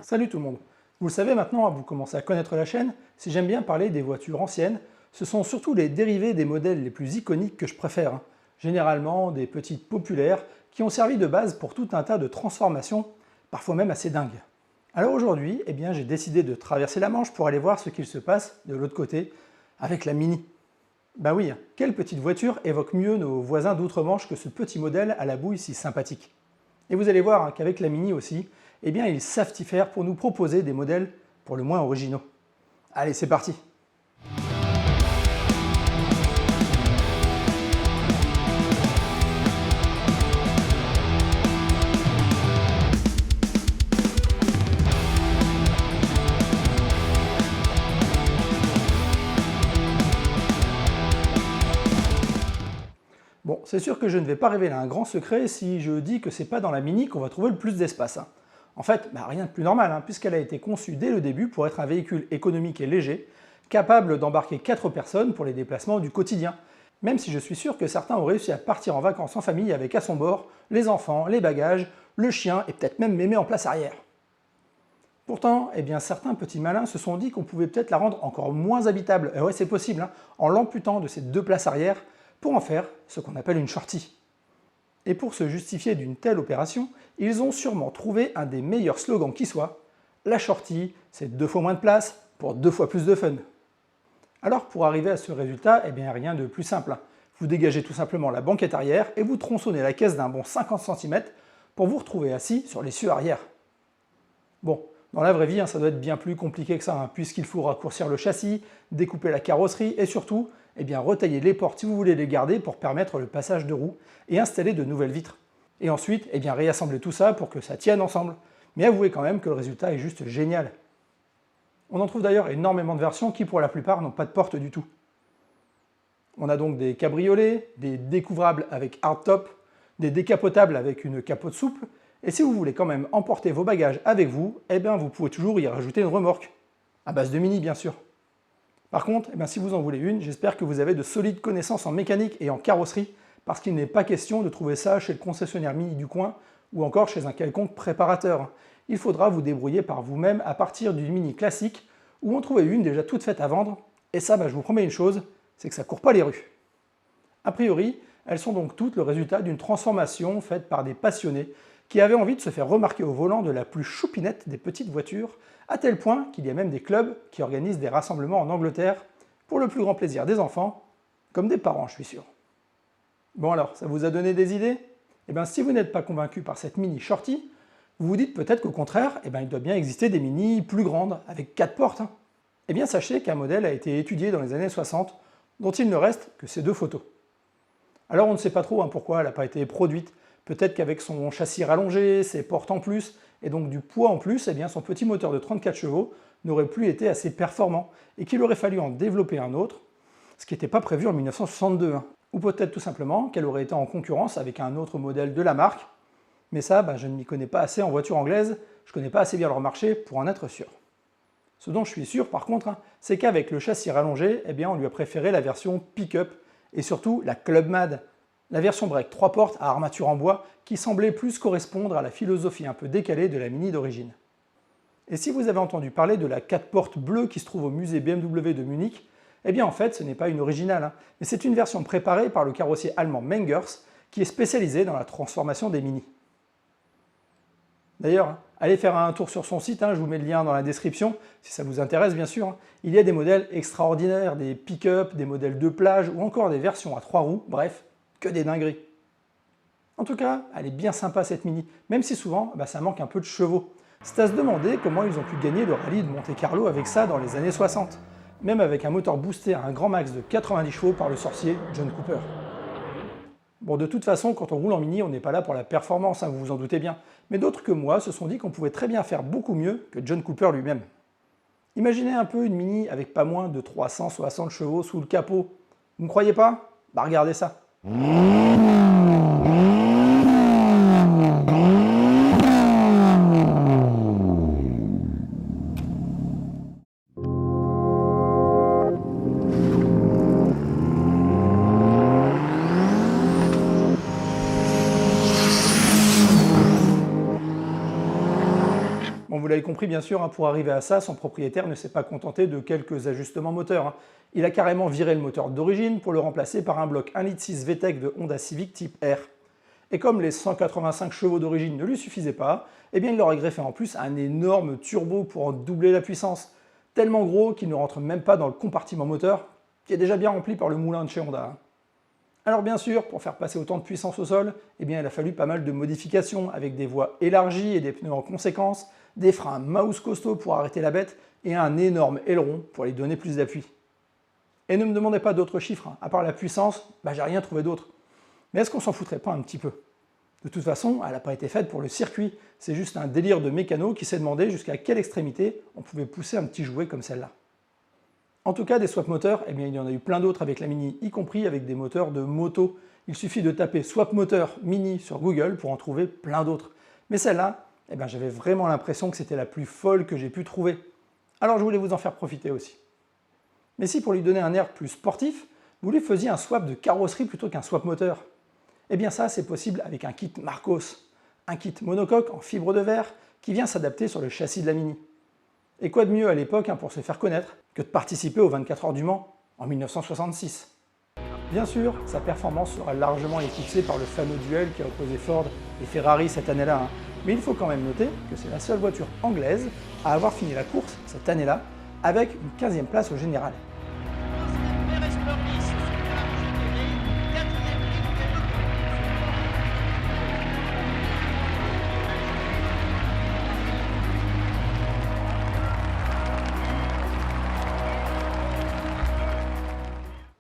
Salut tout le monde. Vous le savez maintenant, vous commencez à connaître la chaîne, si j'aime bien parler des voitures anciennes, ce sont surtout les dérivés des modèles les plus iconiques que je préfère. Généralement des petites populaires qui ont servi de base pour tout un tas de transformations, parfois même assez dingues. Alors aujourd'hui, j'ai décidé de traverser la Manche pour aller voir ce qu'il se passe de l'autre côté avec la Mini. Bah oui, quelle petite voiture évoque mieux nos voisins d'outre-Manche que ce petit modèle à la bouille si sympathique. Et vous allez voir qu'avec la Mini aussi, ils savent y faire pour nous proposer des modèles pour le moins originaux. Allez, c'est parti! Bon, c'est sûr que je ne vais pas révéler un grand secret si je dis que c'est pas dans la Mini qu'on va trouver le plus d'espace. En fait, rien de plus normal, puisqu'elle a été conçue dès le début pour être un véhicule économique et léger, capable d'embarquer 4 personnes pour les déplacements du quotidien. Même si je suis sûr que certains ont réussi à partir en vacances en famille avec à son bord les enfants, les bagages, le chien et peut-être même mémé en place arrière. Pourtant, certains petits malins se sont dit qu'on pouvait peut-être la rendre encore moins habitable, et ouais c'est possible, en l'amputant de ses 2 places arrière pour en faire ce qu'on appelle une shorty. Et pour se justifier d'une telle opération, ils ont sûrement trouvé un des meilleurs slogans qui soit, la shorty, c'est 2 fois moins de place pour 2 fois plus de fun. Alors pour arriver à ce résultat, rien de plus simple. Vous dégagez tout simplement la banquette arrière et vous tronçonnez la caisse d'un bon 50 cm pour vous retrouver assis sur l'essieu arrière. Bon, dans la vraie vie, ça doit être bien plus compliqué que ça, puisqu'il faut raccourcir le châssis, découper la carrosserie et surtout, retailler les portes si vous voulez les garder pour permettre le passage de roues et installer de nouvelles vitres. Et ensuite, réassembler tout ça pour que ça tienne ensemble. Mais avouez quand même que le résultat est juste génial. On en trouve d'ailleurs énormément de versions qui pour la plupart n'ont pas de porte du tout. On a donc des cabriolets, des découvrables avec hardtop, des décapotables avec une capote souple, et si vous voulez quand même emporter vos bagages avec vous, vous pouvez toujours y rajouter une remorque. À base de Mini bien sûr. Par contre, si vous en voulez une, j'espère que vous avez de solides connaissances en mécanique et en carrosserie, parce qu'il n'est pas question de trouver ça chez le concessionnaire Mini du coin, ou encore chez un quelconque préparateur. Il faudra vous débrouiller par vous-même à partir d'une Mini classique, ou en trouver une déjà toute faite à vendre, et ça, je vous promets une chose, c'est que ça court pas les rues. A priori, elles sont donc toutes le résultat d'une transformation faite par des passionnés qui avaient envie de se faire remarquer au volant de la plus choupinette des petites voitures, à tel point qu'il y a même des clubs qui organisent des rassemblements en Angleterre pour le plus grand plaisir des enfants, comme des parents, je suis sûr. Bon alors, ça vous a donné des idées? Si vous n'êtes pas convaincu par cette Mini Shorty, vous vous dites peut-être qu'au contraire, il doit bien exister des Mini plus grandes, avec 4 portes. Sachez qu'un modèle a été étudié dans les années 60, dont il ne reste que ces 2 photos. Alors on ne sait pas trop pourquoi elle n'a pas été produite. Peut-être qu'avec son châssis rallongé, ses portes en plus, et donc du poids en plus, son petit moteur de 34 chevaux n'aurait plus été assez performant, et qu'il aurait fallu en développer un autre, ce qui n'était pas prévu en 1962. Ou peut-être tout simplement qu'elle aurait été en concurrence avec un autre modèle de la marque, mais ça, je ne m'y connais pas assez en voiture anglaise, je ne connais pas assez bien leur marché pour en être sûr. Ce dont je suis sûr par contre, c'est qu'avec le châssis rallongé, on lui a préféré la version pick-up, et surtout la Club Mad, la version break 3 portes à armature en bois qui semblait plus correspondre à la philosophie un peu décalée de la Mini d'origine. Et si vous avez entendu parler de la 4 portes bleue qui se trouve au musée BMW de Munich, en fait ce n'est pas une originale, mais c'est une version préparée par le carrossier allemand Mengers qui est spécialisé dans la transformation des Mini. D'ailleurs, allez faire un tour sur son site, je vous mets le lien dans la description, si ça vous intéresse bien sûr. Il y a des modèles extraordinaires, des pick-up, des modèles de plage ou encore des versions à 3 roues, bref, que des dingueries. En tout cas, elle est bien sympa cette Mini, même si souvent ça manque un peu de chevaux. C'est à se demander comment ils ont pu gagner le rallye de Monte-Carlo avec ça dans les années 60, même avec un moteur boosté à un grand max de 90 chevaux par le sorcier John Cooper. Bon, de toute façon, quand on roule en Mini, on n'est pas là pour la performance, vous vous en doutez bien, mais d'autres que moi se sont dit qu'on pouvait très bien faire beaucoup mieux que John Cooper lui-même. Imaginez un peu une Mini avec pas moins de 360 chevaux sous le capot. Vous ne croyez pas? Regardez ça. l'avez compris bien sûr, pour arriver à ça, son propriétaire ne s'est pas contenté de quelques ajustements moteurs. Il a carrément viré le moteur d'origine pour le remplacer par un bloc 1,6 litre VTEC de Honda Civic type R. Et comme les 185 chevaux d'origine ne lui suffisaient pas, il leur a greffé en plus un énorme turbo pour en doubler la puissance, tellement gros qu'il ne rentre même pas dans le compartiment moteur, qui est déjà bien rempli par le moulin de chez Honda. Alors bien sûr, pour faire passer autant de puissance au sol, il a fallu pas mal de modifications, avec des voies élargies et des pneus en conséquence, des freins mouse costauds pour arrêter la bête, et un énorme aileron pour lui donner plus d'appui. Et ne me demandez pas d'autres chiffres, à part la puissance, j'ai rien trouvé d'autre. Mais est-ce qu'on s'en foutrait pas un petit peu? De toute façon, elle n'a pas été faite pour le circuit, c'est juste un délire de mécano qui s'est demandé jusqu'à quelle extrémité on pouvait pousser un petit jouet comme celle-là. En tout cas, des swap moteurs, il y en a eu plein d'autres avec la Mini, y compris avec des moteurs de moto. Il suffit de taper swap moteur Mini sur Google pour en trouver plein d'autres. Mais celle-là, j'avais vraiment l'impression que c'était la plus folle que j'ai pu trouver. Alors je voulais vous en faire profiter aussi. Mais si pour lui donner un air plus sportif, vous lui faisiez un swap de carrosserie plutôt qu'un swap moteur, ça c'est possible avec un kit Marcos, un kit monocoque en fibre de verre qui vient s'adapter sur le châssis de la Mini. Et quoi de mieux à l'époque pour se faire connaître que de participer aux 24 heures du Mans en 1966. Bien sûr, sa performance sera largement éclipsée par le fameux duel qui a opposé Ford et Ferrari cette année-là, mais il faut quand même noter que c'est la seule voiture anglaise à avoir fini la course cette année-là avec une 15e place au général.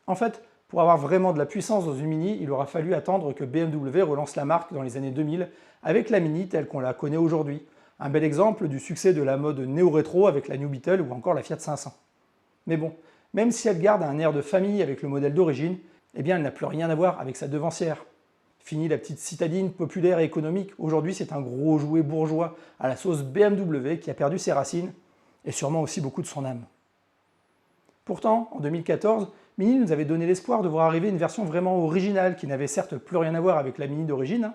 En fait, pour avoir vraiment de la puissance dans une Mini, il aura fallu attendre que BMW relance la marque dans les années 2000 avec la Mini telle qu'on la connaît aujourd'hui. Un bel exemple du succès de la mode néo-rétro avec la New Beetle ou encore la Fiat 500. Mais bon, même si elle garde un air de famille avec le modèle d'origine, elle n'a plus rien à voir avec sa devancière. Fini la petite citadine populaire et économique, aujourd'hui c'est un gros jouet bourgeois à la sauce BMW qui a perdu ses racines et sûrement aussi beaucoup de son âme. Pourtant, en 2014, Mini nous avait donné l'espoir de voir arriver une version vraiment originale qui n'avait certes plus rien à voir avec la Mini d'origine,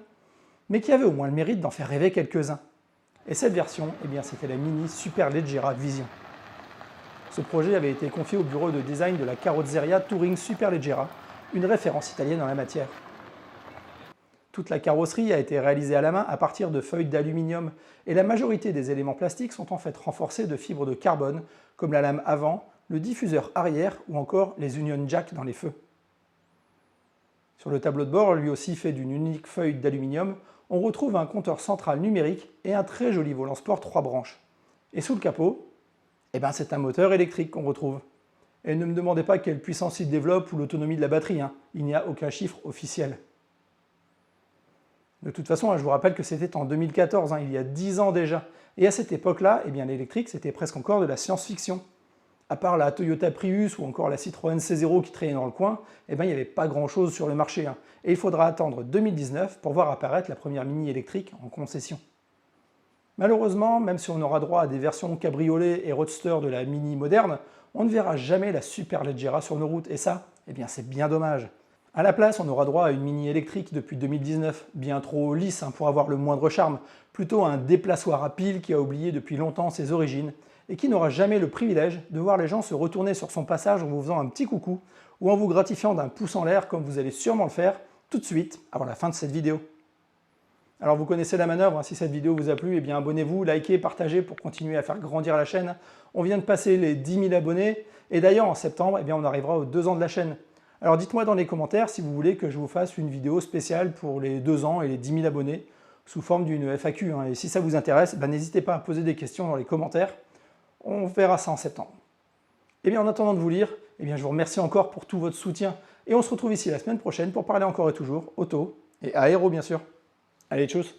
mais qui avait au moins le mérite d'en faire rêver quelques-uns. Et cette version, c'était la Mini Superleggera Vision. Ce projet avait été confié au bureau de design de la Carrozzeria Touring Superleggera, une référence italienne en la matière. Toute la carrosserie a été réalisée à la main à partir de feuilles d'aluminium, et la majorité des éléments plastiques sont en fait renforcés de fibres de carbone, comme la lame avant, le diffuseur arrière ou encore les Union Jack dans les feux. Sur le tableau de bord, lui aussi fait d'une unique feuille d'aluminium, on retrouve un compteur central numérique et un très joli volant sport 3 branches. Et sous le capot, c'est un moteur électrique qu'on retrouve. Et ne me demandez pas quelle puissance il développe ou l'autonomie de la batterie, il n'y a aucun chiffre officiel. De toute façon, je vous rappelle que c'était en 2014, il y a 10 ans déjà. Et à cette époque-là, l'électrique c'était presque encore de la science-fiction. À part la Toyota Prius ou encore la Citroën C0 qui traînait dans le coin, il n'y avait pas grand-chose sur le marché. Et il faudra attendre 2019 pour voir apparaître la première Mini électrique en concession. Malheureusement, même si on aura droit à des versions cabriolet et roadster de la Mini moderne, on ne verra jamais la Superleggera sur nos routes. Et ça, c'est bien dommage. À la place, on aura droit à une Mini électrique depuis 2019, bien trop lisse pour avoir le moindre charme, plutôt un déplaçoir à pile qui a oublié depuis longtemps ses origines, et qui n'aura jamais le privilège de voir les gens se retourner sur son passage en vous faisant un petit coucou ou en vous gratifiant d'un pouce en l'air comme vous allez sûrement le faire tout de suite avant la fin de cette vidéo. Alors vous connaissez la manœuvre, si cette vidéo vous a plu, abonnez-vous, likez, partagez pour continuer à faire grandir la chaîne. On vient de passer les 10 000 abonnés et d'ailleurs en septembre, on arrivera aux 2 ans de la chaîne. Alors dites-moi dans les commentaires si vous voulez que je vous fasse une vidéo spéciale pour les 2 ans et les 10 000 abonnés sous forme d'une FAQ. Et si ça vous intéresse, n'hésitez pas à poser des questions dans les commentaires. On verra ça en septembre. En attendant de vous lire, je vous remercie encore pour tout votre soutien et on se retrouve ici la semaine prochaine pour parler encore et toujours auto et aéro bien sûr. Allez, tchuss!